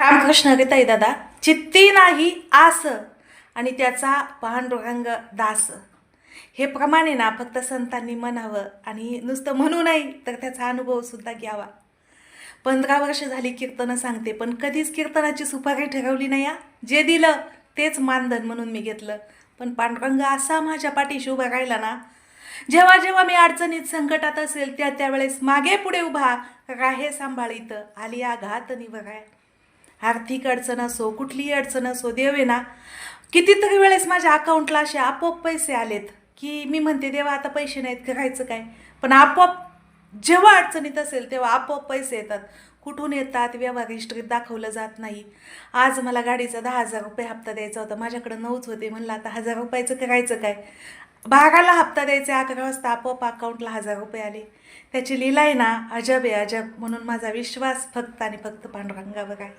रामकृष्ण हरी दादा चित्ती नाही आस आणि त्याचा पांडुरंग दास. हे प्रमाणे ना फक्त संतांनी म्हणावं आणि नुसतं म्हणू नाही तर त्याचा अनुभव सुद्धा घ्यावा. 15 वर्ष झाली कीर्तनं सांगते, पण कधीच कीर्तनाची सुपारी ठरवली नाही. जे दिलं तेच मानधन म्हणून मी घेतलं. पण पांडुरंग असा माझ्या पाठीशी उभा राहिला ना, जेव्हा जेव्हा मी अडचणीत संकटात असेल त्यावेळेस मागे पुढे उभा राहे सांभाळीत आली आघात निवराय. आर्थिक अडचण असो, कुठलीही अडचण असो, देव आहे ना कितीतरी वेळेस माझ्या अकाउंटला असे आपोआप पैसे आलेत की मी म्हणते देवा आता पैसे नाहीत करायचं काय, पण आपोआप जेव्हा अडचणीत असेल तेव्हा आपोआप पैसे येतात. कुठून येतात व्यवहार हिस्ट्रीत दाखवलं जात नाही. आज मला गाडीचा 10,000 रुपये हप्ता द्यायचा होता, माझ्याकडे 9च होते. म्हणलं आता 1,000 रुपयाचं करायचं काय. 12ला हप्ता द्यायचा, 11 वाजता आपोआप अकाउंटला 1,000 रुपये आले. त्याची लीला आहे ना अजब आहे अजब. म्हणून माझा विश्वास फक्त आणि फक्त पांडुरंगावर आहे.